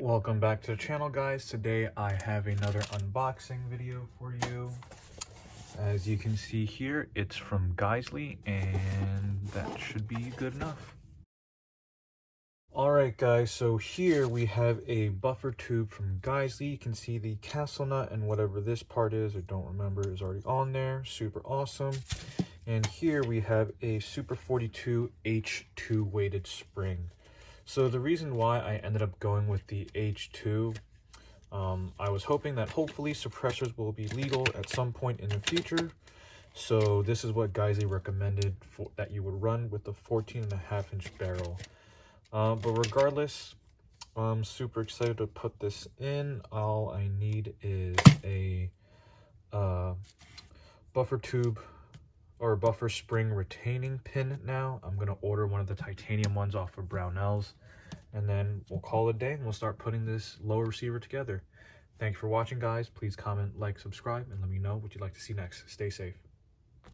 Welcome back to the channel, guys. Today I have another unboxing video for you. As you can see here, it's from Geissele, and that should be good enough. Alright guys, so here we have a buffer tube from Geissele. You can see the castle nut and whatever this part is, I don't remember, is already on there. Super awesome. And here we have a Super 42 H2 weighted spring. So the reason why I ended up going with the H2, I was hoping that hopefully suppressors will be legal at some point in the future. So this is what Geissele recommended that you would run with the 14.5-inch barrel. But regardless, I'm super excited to put this in. All I need is a buffer tube or buffer spring retaining pin now. I'm going to order one of the titanium ones off of Brownells, and then we'll call it a day and we'll start putting this lower receiver together. Thanks for watching, guys. Please comment, like, subscribe, and let me know what you'd like to see next. Stay safe.